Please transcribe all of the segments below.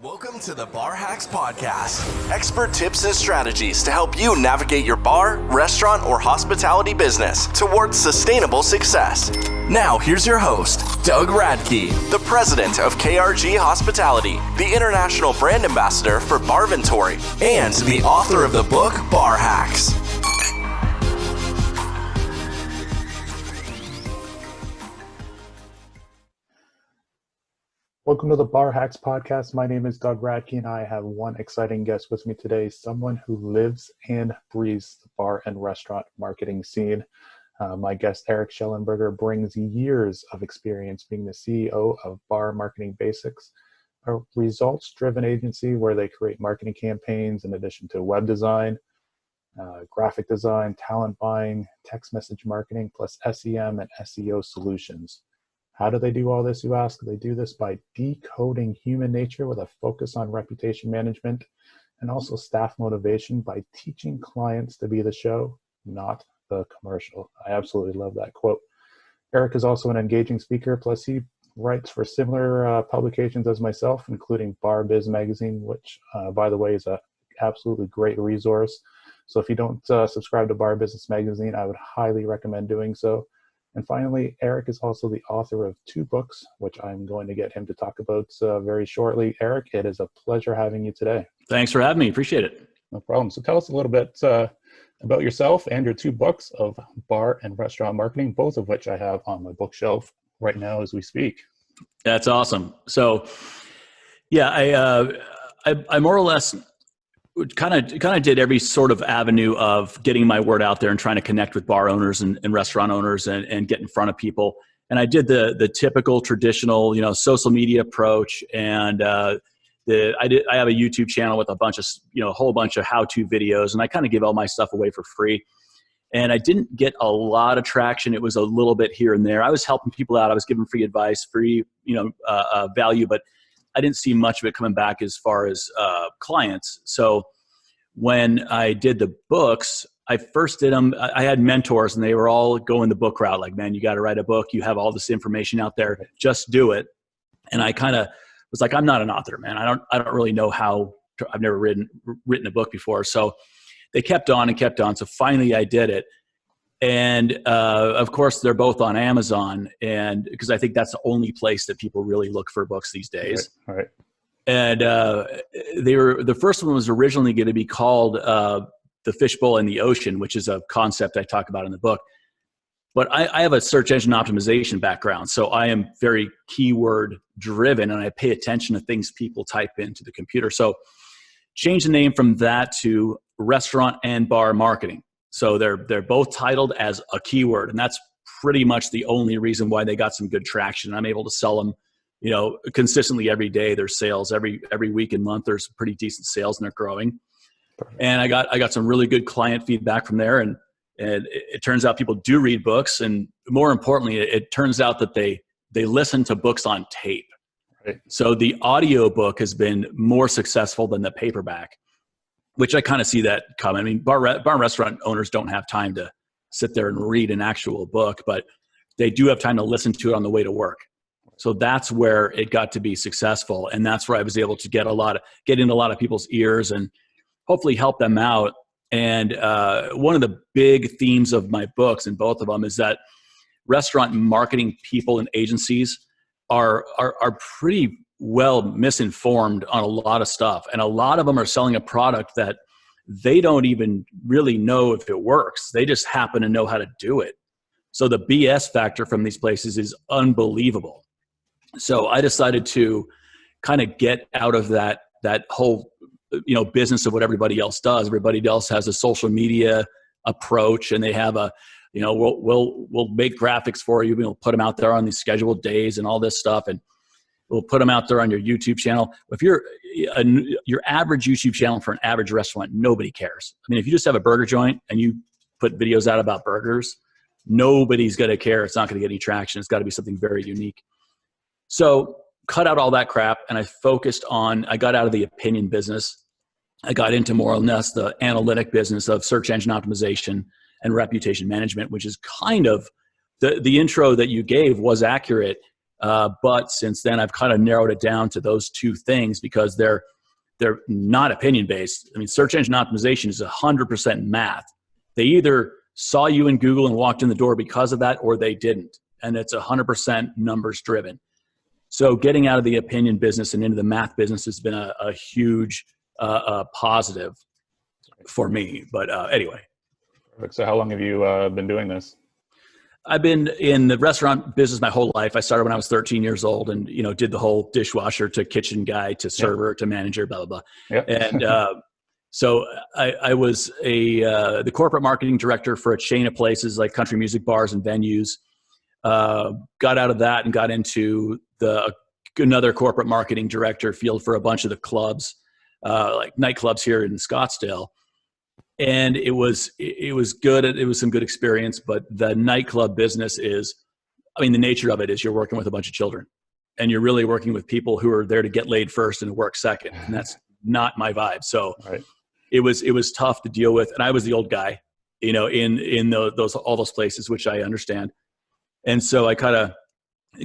Welcome to the Bar Hacks Podcast. Expert tips and strategies to help you navigate your bar, restaurant, or hospitality business towards sustainable success. Now, here's your host, Doug Radke, the president of KRG Hospitality, the international brand ambassador for Barventory, and the author of the book, Bar Hacks. Welcome to the Bar Hacks Podcast. My name is Doug Radke, and I have one exciting guest with me today, someone who lives and breathes the bar and restaurant marketing scene. My guest, Erik Shellenberger, brings years of experience being the CEO of Bar Marketing Basics, a results-driven agency where they create marketing campaigns in addition to web design, graphic design, talent buying, text message marketing, plus SEM and SEO solutions. How do they do all this, you ask? They do this by decoding human nature with a focus on reputation management and also staff motivation by teaching clients to be the show, not the commercial. I absolutely love that quote. Erik is also an engaging speaker, plus he writes for similar publications as myself, including Bar Biz Magazine, which, by the way, is an absolutely great resource. So if you don't subscribe to Bar Business Magazine, I would highly recommend doing so. And finally, Erik is also the author of 2 books, which I'm going to get him to talk about very shortly. Erik, it is a pleasure having you today. Thanks for having me. Appreciate it. No problem. So tell us a little bit about yourself and your 2 books of bar and restaurant marketing, both of which I have on my bookshelf right now as we speak. That's awesome. So, yeah, I more or less kind of did every sort of avenue of getting my word out there and trying to connect with bar owners and restaurant owners and get in front of people. And I did the typical traditional, social media approach. And I have a YouTube channel with a whole bunch of how-to videos, and I kind of give all my stuff away for free. And I didn't get a lot of traction. It was a little bit here and there. I was helping people out. I was giving free advice, free, value, but I didn't see much of it coming back as far as clients. So when I did the books, I first did them. I had mentors, and they were all going the book route. Like, man, you got to write a book. You have all this information out there. Just do it. And I kind of was like, I'm not an author, man. I don't really know how. I've never written a book before. So they kept on and kept on. So finally, I did it. And of course, they're both on Amazon, and because I think that's the only place that people really look for books these days. Right. And the first one was originally going to be called The Fishbowl in the Ocean, which is a concept I talk about in the book. But I have a search engine optimization background, so I am very keyword driven, and I pay attention to things people type into the computer. So change the name from that to Restaurant and Bar Marketing. So they're both titled as a keyword, and that's pretty much the only reason why they got some good traction. I'm able to sell them, consistently every day. There's sales every week and month. There's pretty decent sales, and they're growing. Perfect. And I got some really good client feedback from there, and it turns out people do read books, and more importantly, it turns out that they listen to books on tape. Right. So the audio book has been more successful than the paperback, which I kind of see that coming. I mean, bar and restaurant owners don't have time to sit there and read an actual book, but they do have time to listen to it on the way to work. So that's where it got to be successful. And that's where I was able to get in a lot of people's ears and hopefully help them out. And one of the big themes of my books, and both of them, is that restaurant marketing people and agencies are pretty well misinformed on a lot of stuff. And a lot of them are selling a product that they don't even really know if it works. They just happen to know how to do it. So the BS factor from these places is unbelievable. So I decided to kind of get out of that whole, business of what everybody else does. Everybody else has a social media approach, and they have we'll make graphics for you. We'll put them out there on these scheduled days and all this stuff. And we'll put them out there on your YouTube channel. If you're your average YouTube channel for an average restaurant, nobody cares. I mean, if you just have a burger joint and you put videos out about burgers, nobody's going to care. It's not going to get any traction. It's got to be something very unique. So cut out all that crap, and I got out of the opinion business. I got into more or less the analytic business of search engine optimization and reputation management, which is kind of the intro that you gave was accurate. But since then, I've kind of narrowed it down to those two things because they're not opinion based. I mean, search engine optimization is 100% math. They either saw you in Google and walked in the door because of that, or they didn't. And it's 100% numbers driven. So getting out of the opinion business and into the math business has been a huge positive for me. But anyway. Perfect. So how long have you been doing this? I've been in the restaurant business my whole life. I started when I was 13 years old and, did the whole dishwasher to kitchen guy to server to manager, blah, blah, blah. Yep. And so I was the corporate marketing director for a chain of places like country music bars and venues. Got out of that and got into another corporate marketing director field for a bunch of the clubs, like nightclubs here in Scottsdale. And it was good. It was some good experience, but the nightclub business the nature of it is you're working with a bunch of children and you're really working with people who are there to get laid first and work second. And that's not my vibe. So it was tough to deal with. And I was the old guy, in all those places, which I understand. And so I kind of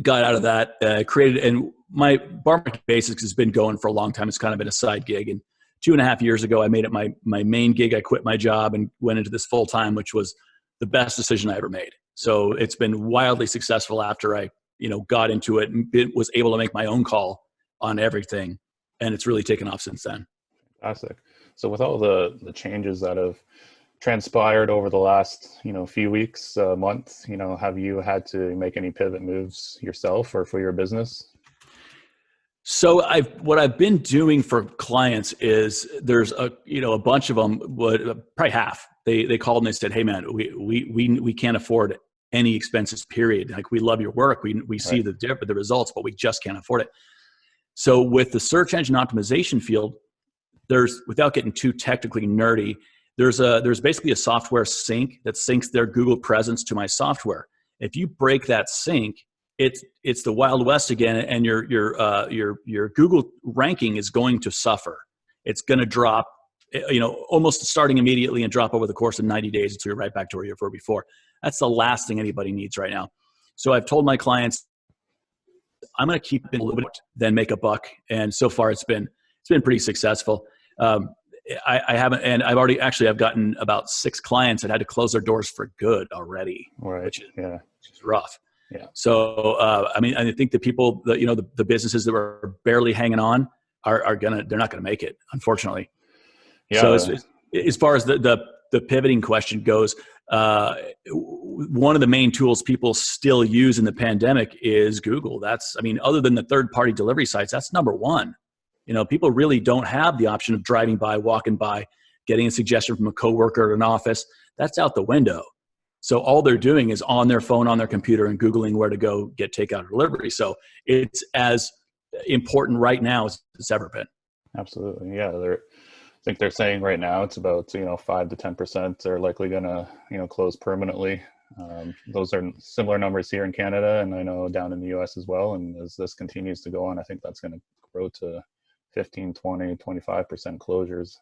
got out of that, created, and my bar marketing basics has been going for a long time. It's kind of been a side gig. And 2.5 years ago, I made it my main gig. I quit my job and went into this full time, which was the best decision I ever made. So it's been wildly successful after I, got into it and was able to make my own call on everything. And it's really taken off since then. Fantastic. So with all the changes that have transpired over the last, few weeks, month, have you had to make any pivot moves yourself or for your business? So what I've been doing for clients is there's a bunch of them, probably half. They called and they said, "Hey man, we can't afford any expenses, period. Like we love your work. We see the results, but we just can't afford it." So with the search engine optimization field, without getting too technically nerdy, there's basically a software sync that syncs their Google presence to my software. If you break that sync, it's the Wild West again, and your Google ranking is going to suffer. It's going to drop, almost starting immediately and drop over the course of 90 days until you're right back to where you were before. That's the last thing anybody needs right now. So I've told my clients, I'm going to keep it a little bit, then make a buck. And so far it's been pretty successful. I haven't, and I've gotten about 6 clients that had to close their doors for good already, which is rough. Yeah. So, I think the people that, the businesses that were barely hanging on they're not going to make it, unfortunately. Yeah. So as far as the pivoting question goes, one of the main tools people still use in the pandemic is Google. Other than the third-party delivery sites, that's number one. People really don't have the option of driving by, walking by, getting a suggestion from a coworker at an office. That's out the window. So all they're doing is on their phone, on their computer, and Googling where to go get takeout or delivery. So it's as important right now as it's ever been. Absolutely. Yeah. I think they're saying right now it's about, 5 to 10% are likely going to, close permanently. Those are similar numbers here in Canada, and I know down in the US as well. And as this continues to go on, I think that's going to grow to 15, 20, 25% closures.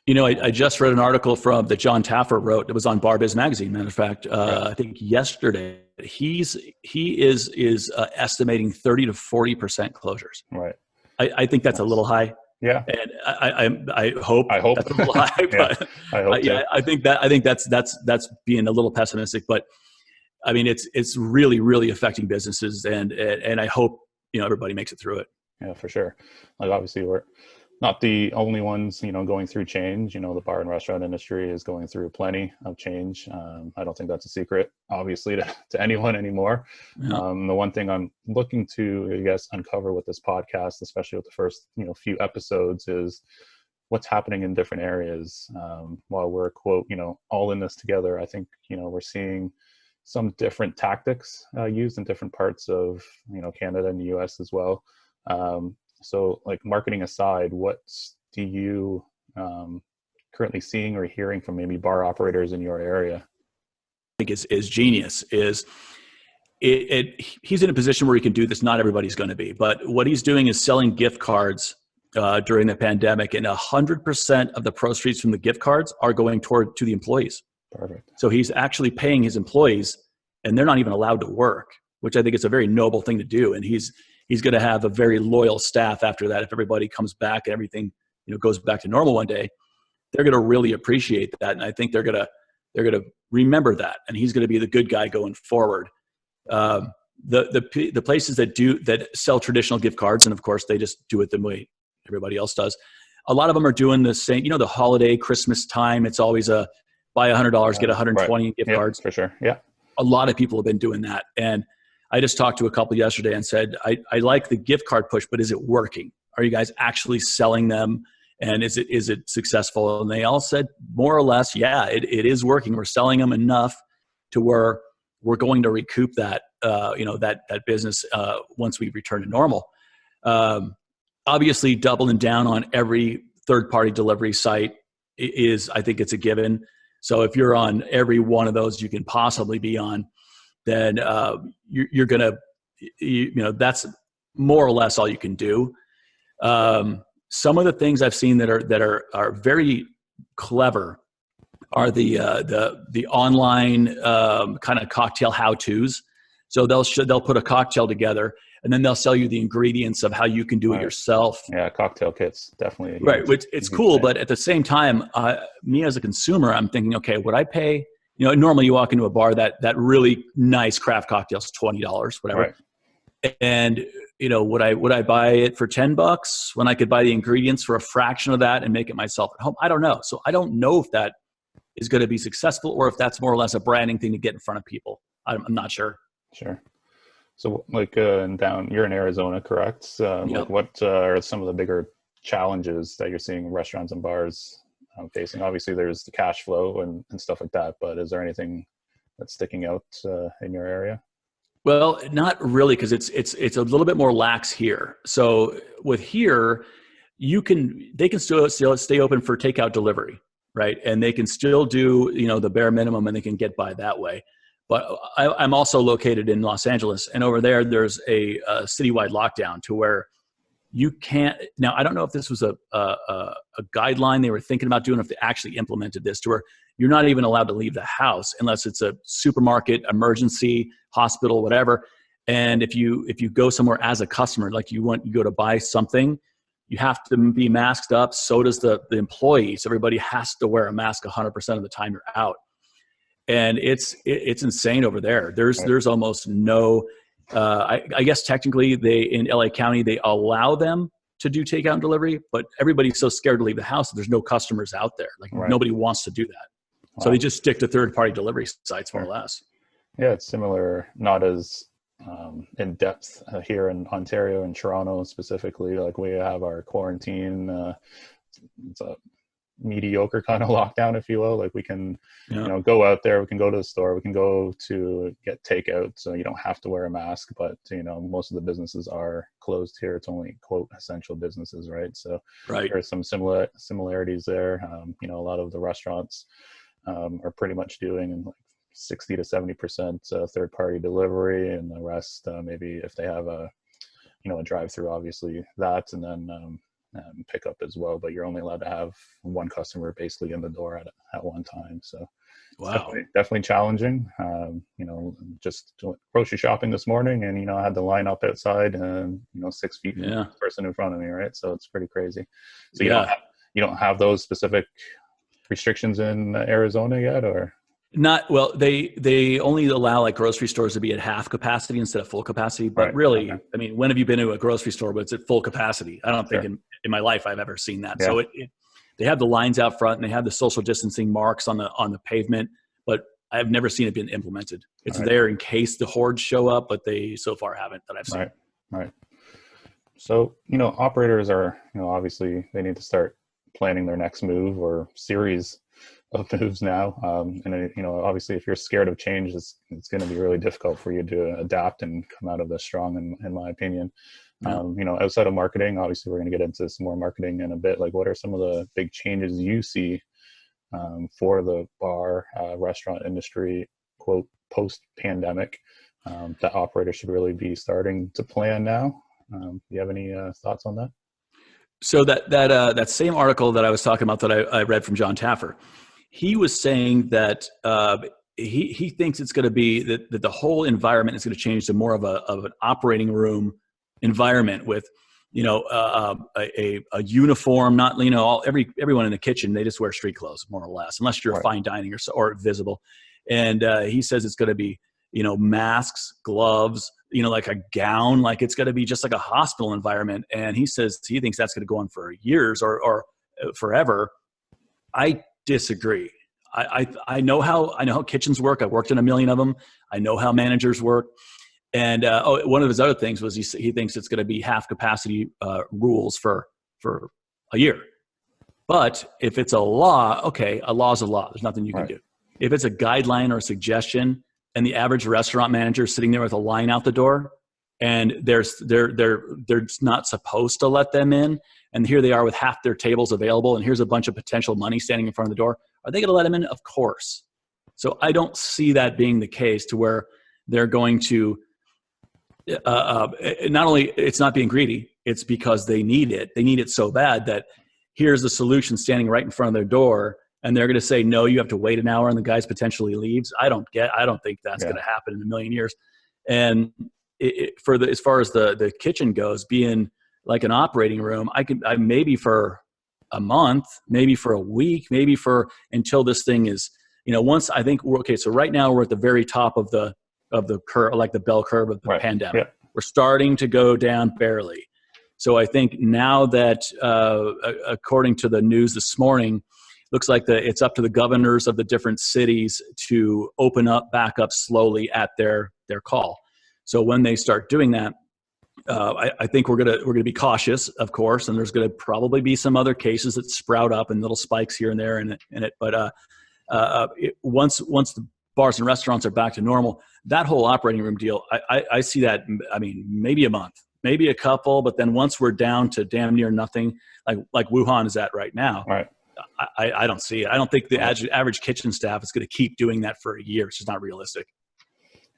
I just read an article that John Taffer wrote. It was on BarBiz magazine. Matter of fact, I think yesterday he is estimating 30 to 40% closures. Right. I think that's a little high. Yeah. And I hope that's a little high, but I think that's being a little pessimistic, but it's really, really affecting businesses and I hope, everybody makes it through it. Yeah, for sure. Like obviously we're not the only ones, going through change. The bar and restaurant industry is going through plenty of change. I don't think that's a secret, obviously, to anyone anymore. Yeah. The one thing I'm looking to, I guess, uncover with this podcast, especially with the first, few episodes, is what's happening in different areas. While we're, quote, all in this together, I think, we're seeing some different tactics used in different parts of, Canada and the US as well. So like marketing aside, what do you currently seeing or hearing from maybe bar operators in your area? I think is genius is he's in a position where he can do this. Not everybody's going to be, but what he's doing is selling gift cards during the pandemic, and 100% of the proceeds from the gift cards are going to the employees. Perfect. So he's actually paying his employees, and they're not even allowed to work. which I think is a very noble thing to do. And he's going to have a very loyal staff after that. If everybody comes back and everything, goes back to normal one day, they're going to really appreciate that. And I think they're going to remember that. And he's going to be the good guy going forward. The places that sell traditional gift cards, and of course they just do it the way everybody else does. A lot of them are doing the same, the holiday, Christmas time. It's always a buy $100, get 120 right. gift Yeah, cards. for sure. Yeah. A lot of people have been doing that. And I just talked to a couple yesterday and said, I like the gift card push, but is it working? Are you guys actually selling them? And is it successful? And they all said more or less, yeah, it is working. We're selling them enough to where we're going to recoup that, that business once we return to normal. Obviously, doubling down on every third-party delivery site I think it's a given. So if you're on every one of those you can possibly be on, then you're going to, that's more or less all you can do. Some of the things I've seen that are very clever are the online kind of cocktail how-tos. So they'll put a cocktail together, and then they'll sell you the ingredients of how you can do it yourself. Yeah, cocktail kits, definitely. Right, which it's cool, but at the same time, me as a consumer, I'm thinking, okay, would I pay? Normally you walk into a bar that really nice craft cocktail's $20, whatever. Right. And would I buy it for $10 when I could buy the ingredients for a fraction of that and make it myself at home? I don't know. So I don't know if that is going to be successful or if that's more or less a branding thing to get in front of people. I'm not sure. Sure. So you're in Arizona, correct? Yep. Like what are some of the bigger challenges that you're seeing restaurants and bars facing? Obviously there's the cash flow and stuff like that, but is there anything that's sticking out in your area? Well, not really, because it's a little bit more lax here. So with here, they can still stay open for takeout delivery, right? And they can still do the bare minimum, and they can get by that way. But I'm also located in Los Angeles, and over there's a citywide lockdown to where you can't. Now, I don't know if this was a guideline they were thinking about doing, if they actually implemented this to where you're not even allowed to leave the house unless it's a supermarket, emergency, hospital, whatever. And if you go somewhere as a customer, like you go to buy something, you have to be masked up. So does the employees. Everybody has to wear a mask 100% of the time you're out. And it's insane over there. There's almost no, I guess technically in LA County, they allow them to do takeout and delivery, but everybody's so scared to leave the house that there's no customers out there. Like nobody wants to do that. Wow. So they just stick to third-party delivery sites more or less. Yeah, it's similar, not as in depth here in Ontario and Toronto specifically. Like we have our quarantine, it's a mediocre kind of lockdown, if you will. Like we can go out there, we can go to the store, we can go to get takeout, so you don't have to wear a mask. But most of the businesses are closed here. It's only quote essential businesses, right? So there's some similarities there. A lot of the restaurants are pretty much doing like 60 to 70% third-party delivery, and the rest maybe if they have a drive-through, obviously that, and then pick up as well. But you're only allowed to have one customer basically in the door at one time. So wow, definitely challenging. Just grocery shopping this morning, and I had to line up outside, 6 feet from the person in front of me, right? So it's pretty crazy. So you don't have those specific restrictions in Arizona yet, or? Not well. They only allow like grocery stores to be at half capacity instead of full capacity. But really, okay. I mean, when have you been to a grocery store but it's at full capacity? I don't think in my life I've ever seen that. Yeah. So they have the lines out front and they have the social distancing marks on the pavement, but I've never seen it being implemented. It's there in case the hordes show up, but they so far haven't that I've seen. Right. So operators are obviously they need to start planning their next move or series of moves now, and obviously if you're scared of change, it's going to be really difficult for you to adapt and come out of this strong, in my opinion. Outside of marketing, obviously we're going to get into some more marketing in a bit. Like what are some of the big changes you see for the bar restaurant industry, quote, post-pandemic, that operators should really be starting to plan now? Do you have any thoughts on that? So that same article that I was talking about that I read from John Taffer, he was saying that he thinks it's going to be that the whole environment is going to change to more of an operating room environment with, a uniform, not, everyone in the kitchen, they just wear street clothes more or less, unless you're fine dining or visible. And he says it's going to be, masks, gloves, like a gown, like it's going to be just like a hospital environment. And he says he thinks that's going to go on for years or forever. I disagree. I know how kitchens work. I've worked in a million of them. I know how managers work. And one of his other things was he thinks it's going to be half capacity rules for a year. But if it's a law, okay, a law's a law. There's nothing you can do. If it's a guideline or a suggestion, and the average restaurant manager is sitting there with a line out the door, and they're not supposed to let them in, and here they are with half their tables available, and here's a bunch of potential money standing in front of the door. Are they going to let them in? Of course. So I don't see that being the case to where they're going to not only it's not being greedy, it's because they need it. They need it so bad that here's the solution standing right in front of their door, and they're going to say, no, you have to wait an hour and the guy's potentially leaves. I don't think that's going to happen in a million years. And as far as the kitchen goes, being like an operating room, I maybe for a month, maybe for a week, maybe until this thing is, once I think so right now we're at the very top of the curve, like the bell curve of the pandemic. Yeah. We're starting to go down barely. So I think now that, according to the news this morning, looks like it's up to the governors of the different cities to open back up slowly at their call. So when they start doing that, I think we're gonna be cautious, of course, and there's gonna probably be some other cases that sprout up and little spikes here and there in it. But once the bars and restaurants are back to normal, that whole operating room deal, I see that. I mean, maybe a month, maybe a couple, but then once we're down to damn near nothing, like Wuhan is at right now. Right. I don't see it. I don't think the average kitchen staff is going to keep doing that for a year. It's just not realistic.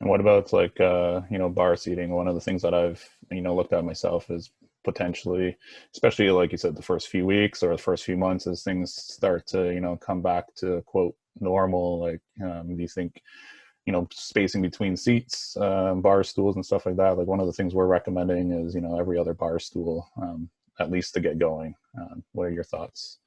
And what about bar seating? One of the things that I've, looked at myself is potentially, especially like you said, the first few weeks or the first few months as things start to, come back to quote normal, do you think, spacing between seats, bar stools and stuff like that? Like one of the things we're recommending is, every other bar stool, at least to get going. What are your thoughts?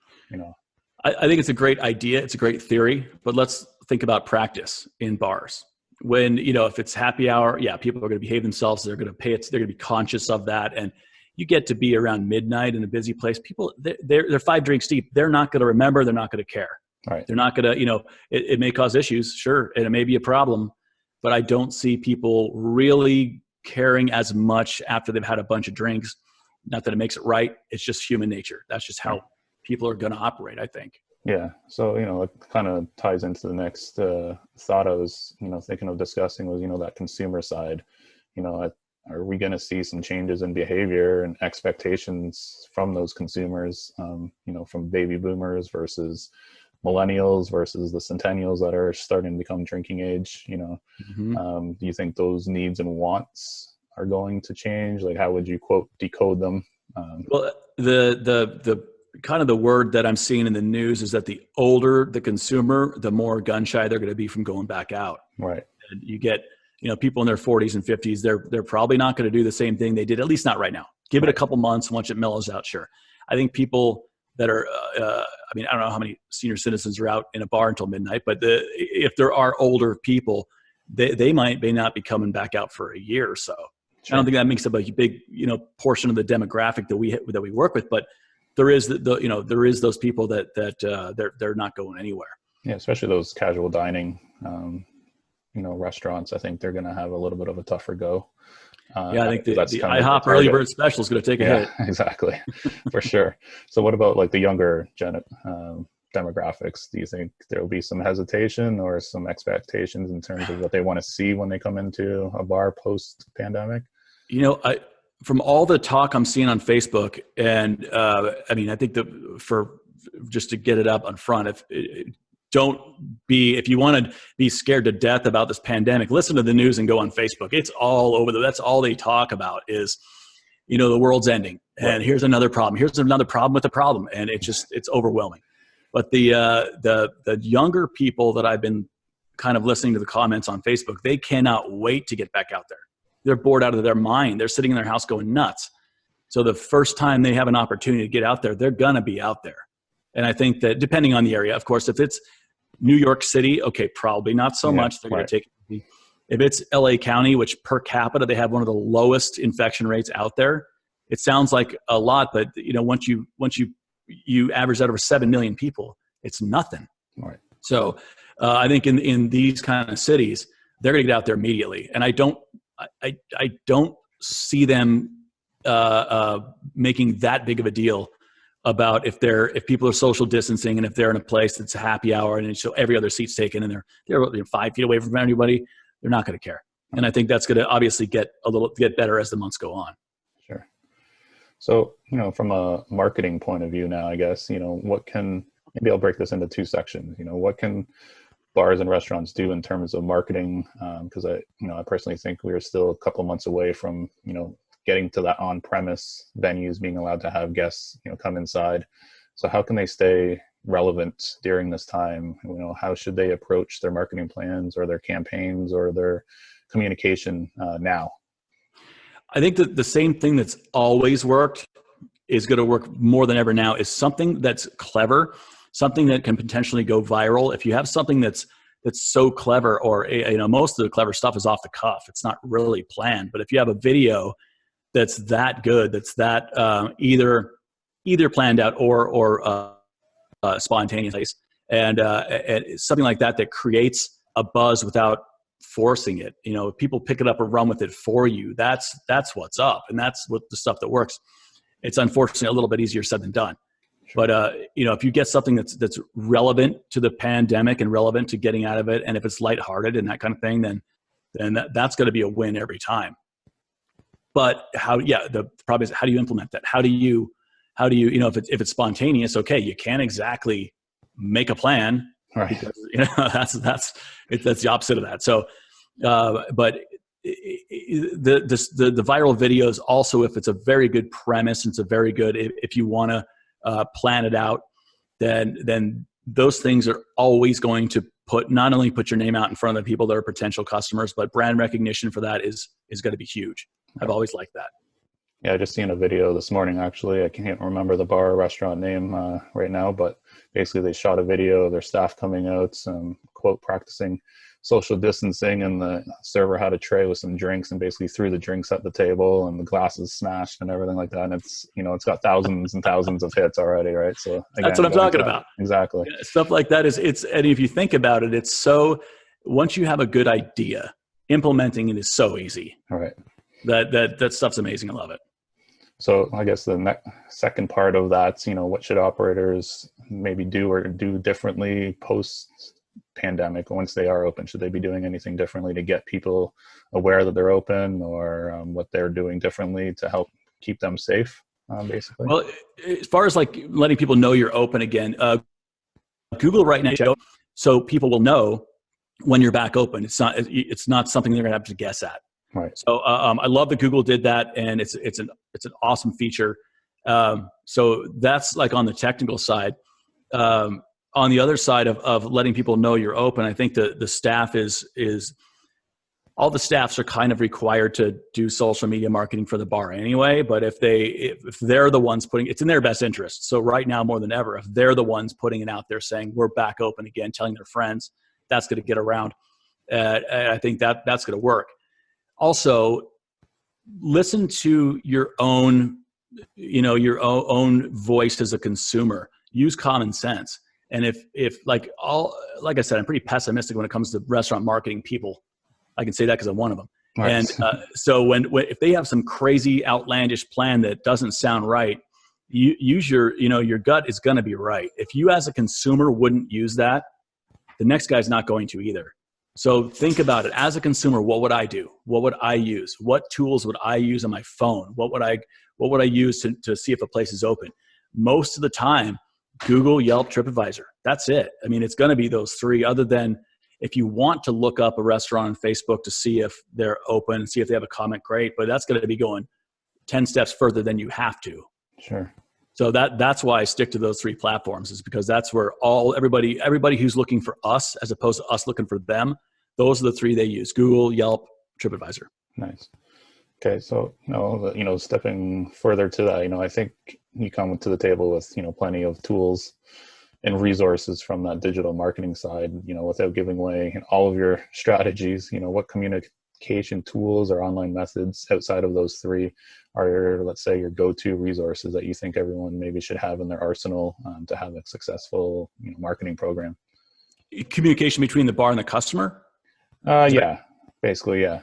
I think it's a great idea. It's a great theory, but let's think about practice in bars. When, if it's happy hour, people are going to behave themselves. They're going to pay it. They're going to be conscious of that. And you get to be around midnight in a busy place. People, they're 5 drinks deep. They're not going to remember. They're not going to care. Right. They're not going to, it may cause issues. Sure. And it may be a problem, but I don't see people really caring as much after they've had a bunch of drinks. Not that it makes it right. It's just human nature. That's just how people are going to operate, I think. Yeah. So, it kind of ties into the next thought I was, thinking of discussing was, that consumer side. Are we going to see some changes in behavior and expectations from those consumers, from baby boomers versus millennials versus the centennials that are starting to become drinking age? Do you think those needs and wants are going to change? Like, how would you quote decode them? Well, the kind of the word that I'm seeing in the news is that the older the consumer, the more gun shy they're going to be from going back out. Right. And you get, people in their 40s and 50s, they're probably not going to do the same thing they did, at least not right now. Give it a couple months. Once it mellows out, sure. I think people that are, I don't know how many senior citizens are out in a bar until midnight, but if there are older people, they may not be coming back out for a year or so. Sure. I don't think that makes up a big, portion of the demographic that we work with, but there is there is those people that they're not going anywhere. Yeah, especially those casual dining, restaurants. I think they're going to have a little bit of a tougher go. I think the IHOP early bird special is going to take a hit. Exactly, for sure. So what about like the younger demographics? Do you think there will be some hesitation or some expectations in terms of what they want to see when they come into a bar post-pandemic? From all the talk I'm seeing on Facebook, and I think just to get it up on front, if you want to be scared to death about this pandemic, listen to the news and go on Facebook. It's all over. That's all they talk about is, the world's ending, and here's another problem. Here's another problem with the problem, and it's overwhelming. But the younger people that I've been kind of listening to the comments on Facebook, they cannot wait to get back out there. They're bored out of their mind. They're sitting in their house going nuts. So the first time they have an opportunity to get out there, they're going to be out there. And I think that depending on the area, of course, if it's New York City, okay, probably not so much. They're going to take it. If it's LA County, which per capita, they have one of the lowest infection rates out there. It sounds like a lot, but once you average that over 7 million people, it's nothing. Right. So I think in these kind of cities, they're going to get out there immediately. And I don't see them making that big of a deal about if people are social distancing and if they're in a place that's a happy hour and so every other seat's taken and they're 5 feet away from anybody, they're not going to care. And I think that's going to obviously get better as the months go on. Sure. So, from a marketing point of view now, I guess, maybe I'll break this into two sections. What can bars and restaurants do in terms of marketing? Because I personally think we are still a couple of months away from, getting to that on-premise venues being allowed to have guests, come inside. So how can they stay relevant during this time? How should they approach their marketing plans or their campaigns or their communication now? I think that the same thing that's always worked is going to work more than ever now is something that's clever, something that can potentially go viral. If you have something that's so clever, or most of the clever stuff is off the cuff, it's not really planned. But if you have a video that's that good, that's that either planned out or spontaneous, and something like that creates a buzz without forcing it. If people pick it up or run with it for you, that's what's up, and that's what the stuff that works. It's unfortunately a little bit easier said than done. Sure. But if you get something that's relevant to the pandemic and relevant to getting out of it, and if it's lighthearted and that kind of thing, then that's going to be a win every time. But the problem is, how do you implement that? How do you if it's spontaneous, okay, you can't exactly make a plan, right? Because that's the opposite of that. So, but the viral videos also, if it's a very good premise, it's a very good, if you want to plan it out, then those things are always going to not only put your name out in front of the people that are potential customers, but brand recognition for that is going to be huge. I've always liked that. Yeah, I just seen a video this morning, actually. I can't remember the bar or restaurant name right now, but basically they shot a video of their staff coming out, quote, practicing social distancing, and the server had a tray with some drinks and basically threw the drinks at the table and the glasses smashed and everything like that. And it's got thousands and thousands of hits already, right? So again, that's what I'm talking about. Exactly. Yeah, stuff like that and if you think about it, it's so, once you have a good idea, implementing it is so easy. All right. That stuff's amazing. I love it. So I guess the second part of that, what should operators maybe do or do differently post-pandemic once they are open? Should they be doing anything differently to get people aware that they're open, or what they're doing differently to help keep them safe, basically? Well, as far as like letting people know you're open again, Google right now, so people will know when you're back open. It's not something they're going to have to guess at. Right. So I love that Google did that, and it's an awesome feature. So that's like on the technical side. On the other side of letting people know you're open, I think the staff is all the staffs are kind of required to do social media marketing for the bar anyway. But if they're the ones putting, it's in their best interest. So right now more than ever, if they're the ones putting it out there saying we're back open again, telling their friends, that's going to get around. And I think that's going to work. Also, listen to your own voice as a consumer. Use common sense. And if like I said, I'm pretty pessimistic when it comes to restaurant marketing people. I can say that because I'm one of them. Right. And so if they have some crazy outlandish plan that doesn't sound right, use your gut is going to be right. If you as a consumer wouldn't use that, the next guy's not going to either. So think about it. As a consumer, what would I do? What would I use? What tools would I use on my phone? What would I use to see if a place is open? Most of the time, Google, Yelp, TripAdvisor. That's it. I mean, it's going to be those three, other than if you want to look up a restaurant on Facebook to see if they're open, see if they have a comment, great. But that's going to be going 10 steps further than you have to. Sure. So that's why I stick to those 3 platforms, is because that's where everybody who's looking for us as opposed to us looking for them, those are the 3 they use: Google, Yelp, TripAdvisor. Nice. Okay, so stepping further to that, I think you come to the table with plenty of tools and resources from that digital marketing side. Without giving away all of your strategies, what communication tools or online methods outside of those 3 are, let's say, your go-to resources that you think everyone maybe should have in their arsenal to have a successful marketing program? Communication between the bar and the customer. Yeah, basically, yeah.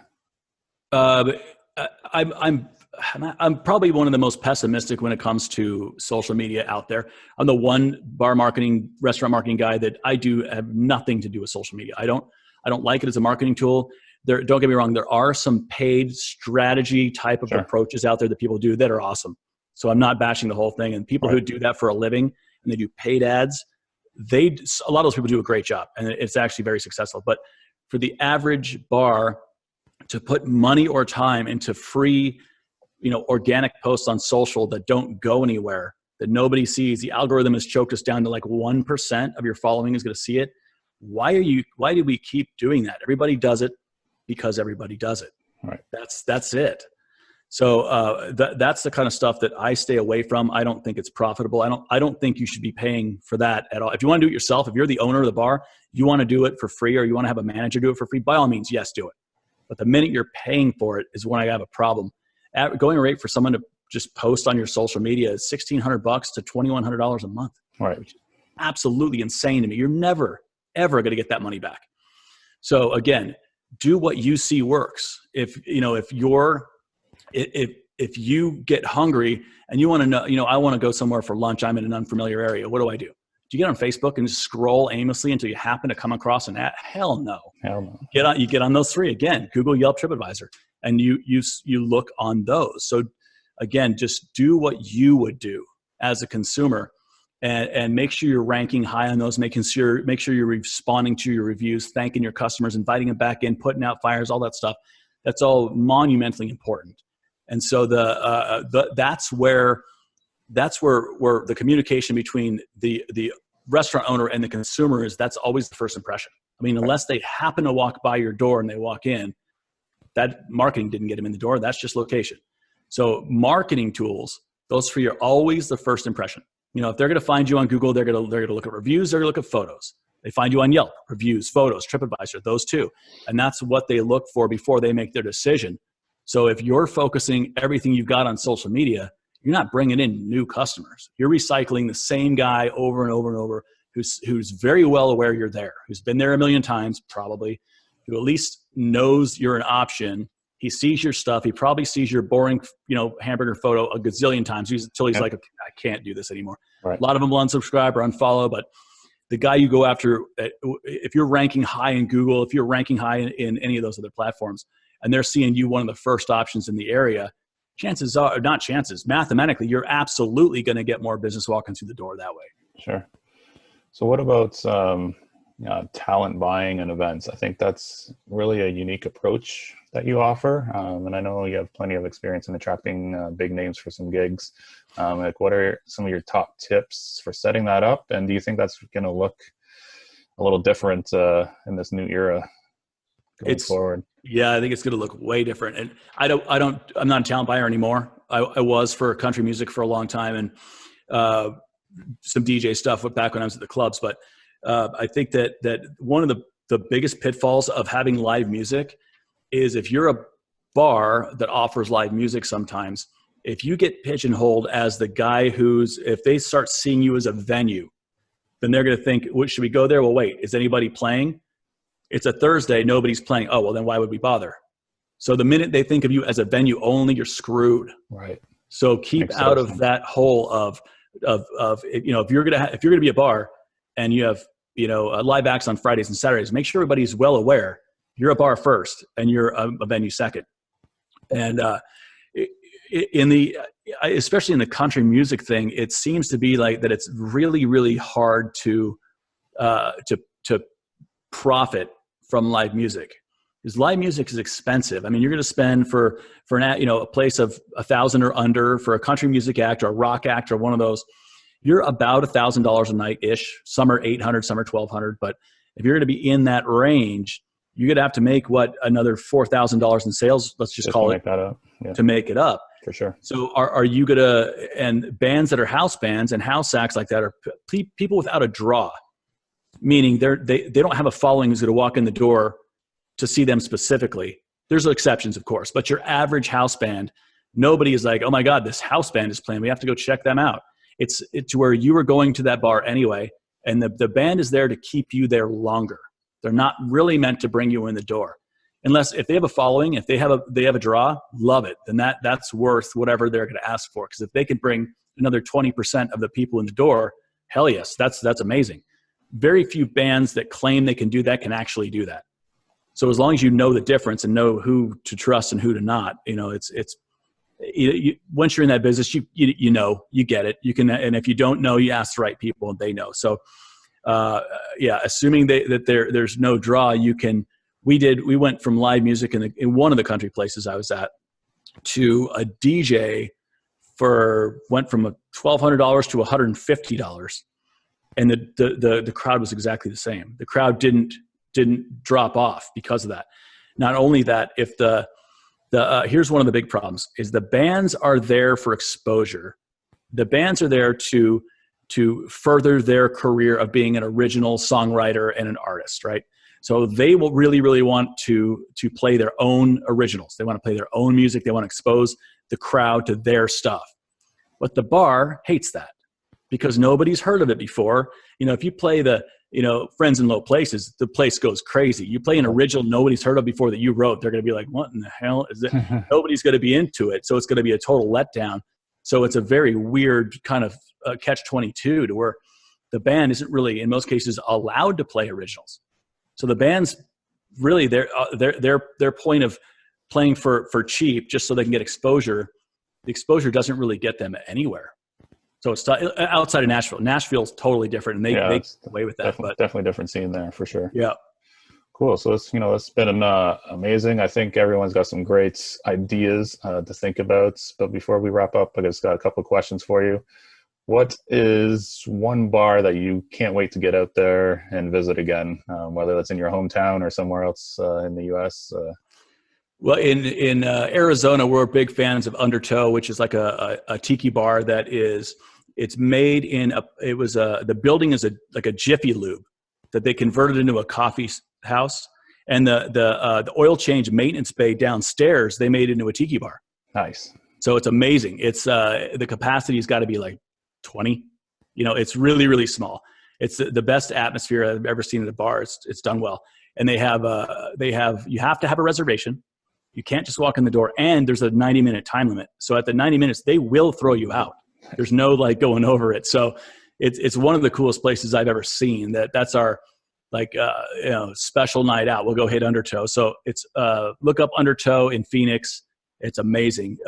I'm probably one of the most pessimistic when it comes to social media out there. I'm the one restaurant marketing guy that I do have nothing to do with social media. I don't like it as a marketing tool. Don't get me wrong. There are some paid strategy type of approaches out there that people do that are awesome. So I'm not bashing the whole thing. And people who do that for a living and they do paid ads, a lot of those people do a great job, and it's actually very successful. But for the average bar to put money or time into free, organic posts on social that don't go anywhere, that nobody sees, the algorithm has choked us down to like 1% of your following is going to see it. Why do we keep doing that? Everybody does it because everybody does it. Right. That's it. So that's the kind of stuff that I stay away from. I don't think it's profitable. I don't think you should be paying for that at all. If you want to do it yourself, if you're the owner of the bar, you want to do it for free, or you want to have a manager do it for free, by all means, yes, do it. But the minute you're paying for it is when I have a problem. Going rate for someone to just post on your social media is $1,600 to $2,100 a month. Right. Which is absolutely insane to me. You're never, ever going to get that money back. So again, do what you see works. If you get hungry and you want to know, I want to go somewhere for lunch, I'm in an unfamiliar area, what do? Do you get on Facebook and just scroll aimlessly until you happen to come across an ad? Hell no. You get on those 3 again: Google, Yelp, TripAdvisor, and you look on those. So again, just do what you would do as a consumer, and make sure you're ranking high on those. Make sure you're responding to your reviews, thanking your customers, inviting them back in, putting out fires, all that stuff. That's all monumentally important. And so that's where the communication between the restaurant owner and the consumer is. That's always the first impression. I mean, unless they happen to walk by your door and they walk in, that marketing didn't get them in the door. That's just location. So marketing tools, those 3 are always the first impression. If they're going to find you on Google, they're going to look at reviews, they're going to look at photos. They find you on Yelp, reviews, photos, TripAdvisor, those 2. And that's what they look for before they make their decision. So if you're focusing everything you've got on social media, you're not bringing in new customers. You're recycling the same guy over and over and over, who's very well aware you're there, who's been there a million times probably, who at least knows you're an option. He sees your stuff. He probably sees your boring, hamburger photo a gazillion times until he's like, okay, I can't do this anymore. Right. A lot of them will unsubscribe or unfollow, but the guy you go after, if you're ranking high in Google, if you're ranking high in any of those other platforms, and they're seeing you one of the first options in the area, mathematically, you're absolutely going to get more business walking through the door that way. Sure. So what about talent buying and events? I think that's really a unique approach that you offer. And I know you have plenty of experience in attracting big names for some gigs. What are some of your top tips for setting that up? And do you think that's going to look a little different in this new era going forward? Yeah, I think it's going to look way different. And I'm not a talent buyer anymore. I was for country music for a long time, and some DJ stuff back when I was at the clubs. But I think that one of the biggest pitfalls of having live music is, if you're a bar that offers live music sometimes, if you get pigeonholed as the guy if they start seeing you as a venue, then they're going to think, should we go there? Well, wait, is anybody playing? It's a Thursday, nobody's playing. Oh, well, then why would we bother? So the minute they think of you as a venue only, you're screwed. Right. So keep out of that hole of if you're gonna be a bar and you have live acts on Fridays and Saturdays, make sure everybody's well aware you're a bar first and you're a venue second. And especially in the country music thing, it seems to be like that it's really, really hard to profit from live music. is live music is expensive. I mean, you're going to spend for a place of 1,000 or under for a country music act or a rock act or one of those, you're about $1,000 a night ish. Some are 800, some are 1,200. But if you're going to be in that range, you're going to have to make another $4,000 in sales. Let's just call it that up. Yeah. To make it up. For sure. So are you going to, and bands that are house bands and house acts like that are people without a draw, meaning they don't have a following who's going to walk in the door to see them specifically. There's exceptions, of course, but your average house band, nobody is like, oh my God, this house band is playing. We have to go check them out. It's where you were going to that bar anyway, and the band is there to keep you there longer. They're not really meant to bring you in the door. Unless if they have a following, if they have a draw, love it. Then that's worth whatever they're going to ask for. Because if they could bring another 20% of the people in the door, hell yes, that's amazing. Very few bands that claim they can do that can actually do that. So as long as you know the difference and know who to trust and who to not, once you're in that business, you know, you get it. You can, and if you don't know, you ask the right people and they know. So assuming that there's no draw, we went from live music in one of the country places I was at to a DJ went from $1,200 to $150. And the crowd was exactly the same. The crowd didn't drop off because of that. Not only that, if here's one of the big problems is the bands are there for exposure. The bands are there to further their career of being an original songwriter and an artist, right? So they will really, really want to play their own originals. They want to play their own music. They want to expose the crowd to their stuff. But the bar hates that because nobody's heard of it before. If you play Friends in Low Places, the place goes crazy. You play an original nobody's heard of before that you wrote, they're going to be like, what in the hell is it? Nobody's going to be into it. So it's going to be a total letdown. So it's a very weird kind of catch-22 to where the band isn't really, in most cases, allowed to play originals. So the band's really their point of playing for cheap just so they can get exposure. The exposure doesn't really get them anywhere. So it's outside of Nashville. Nashville's totally different, and they get away with that. Definitely different scene there for sure. Yeah. Cool. So it's been amazing. I think everyone's got some great ideas to think about. But before we wrap up, I just got a couple of questions for you. What is one bar that you can't wait to get out there and visit again, whether that's in your hometown or somewhere else in the U.S.? Well, in Arizona, we're big fans of Undertow, which is like a tiki bar that it's made in the building is like a Jiffy Lube that they converted into a coffee house, and the oil change maintenance bay downstairs they made into a tiki bar. Nice. So it's amazing. It's the capacity has got to be like 20. It's really, really small. It's the best atmosphere I've ever seen at a bar. It's done well. And you have to have a reservation. You can't just walk in the door, and there's a 90-minute time limit. So at the 90 minutes, they will throw you out. There's no going over it. So it's one of the coolest places I've ever seen. That's our special night out. We'll go hit Undertow. So it's look up Undertow in Phoenix. It's amazing.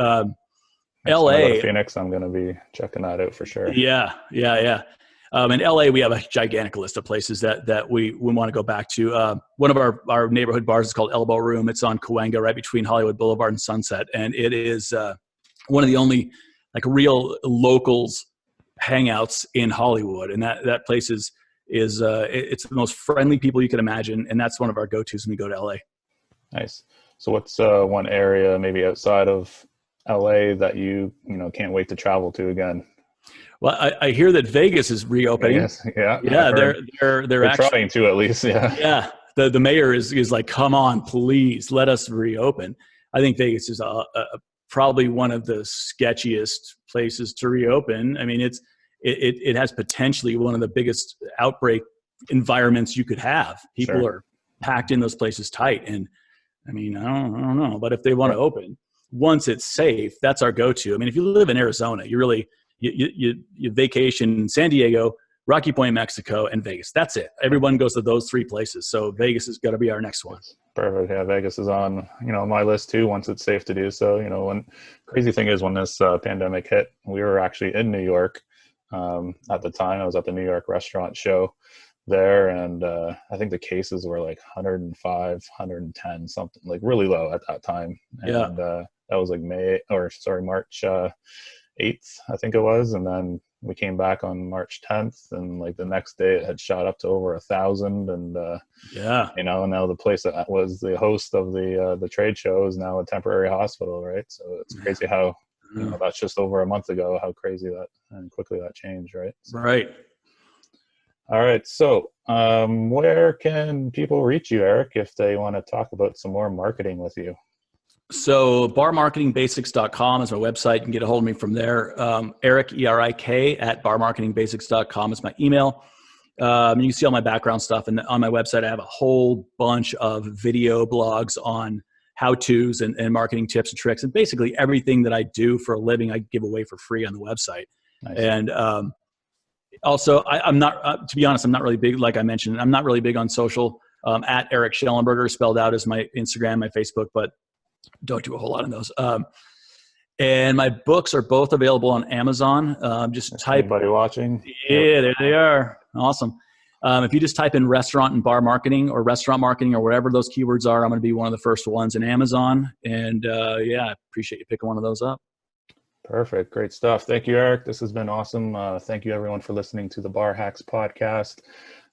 LA, Phoenix, I'm going to be checking that out for sure. Yeah. In LA, we have a gigantic list of places that we want to go back to. One of our neighborhood bars is called Elbow Room. It's on Cahuenga, right between Hollywood Boulevard and Sunset. And it is one of the only real locals hangouts in Hollywood. And that place is it's the most friendly people you can imagine. And that's one of our go-tos when we go to LA. Nice. So what's one area maybe outside of LA that you can't wait to travel to again? Well, I hear that Vegas is reopening. Vegas, yeah. They're actually trying to, at least. Yeah. Yeah. The mayor is like, come on, please let us reopen. I think Vegas is probably one of the sketchiest places to reopen. I mean, it has potentially one of the biggest outbreak environments you could have. People are packed in those places tight. And I mean, I don't know, but if they want to open, once it's safe, that's our go-to. I mean, if you live in Arizona, you vacation in San Diego, Rocky Point, Mexico, and Vegas. That's it. Everyone goes to those three places. So Vegas is going to be our next one. Perfect. Yeah, Vegas is on my list too. Once it's safe to do so. When crazy thing is when this pandemic hit, we were actually in New York at the time. I was at the New York restaurant show, there, and I think the cases were like 105, 110, something like really low at that time. Yeah. And that was like March 8th, I think it was. And then we came back on March 10th, and like the next day it had shot up to over 1,000. And you know, now the place that was the host of the trade show is now a temporary hospital, right? So it's crazy how, you know, that's just over a month ago, how crazy that and quickly that changed, right? So, right. All right. So where can people reach you, Erik, if they want to talk about some more marketing with you? So barmarketingbasics.com is my website. You can get a hold of me from there. Erik, ERIK, at barmarketingbasics.com is my email. You can see all my background stuff. And on my website, I have a whole bunch of video blogs on how-tos and marketing tips and tricks. And basically everything that I do for a living, I give away for free on the website. Nice. And also, I'm not, to be honest, I'm not really big, like I mentioned, I'm not really big on social. At Erik Shellenberger, spelled out as my Instagram, my Facebook, but don't do a whole lot of those. And my books are both available on Amazon. Just type. Anybody watching? Yeah, there they are. Awesome. If you just type in restaurant and bar marketing or restaurant marketing or whatever those keywords are, I'm going to be one of the first ones in Amazon. And yeah, I appreciate you picking one of those up. Perfect. Great stuff. Thank you, Erik. This has been awesome. Thank you, everyone, for listening to the Bar Hacks podcast.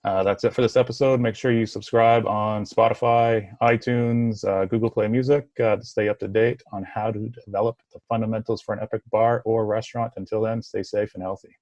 That's it for this episode. Make sure you subscribe on Spotify, iTunes, Google Play Music to stay up to date on how to develop the fundamentals for an epic bar or restaurant. Until then, stay safe and healthy.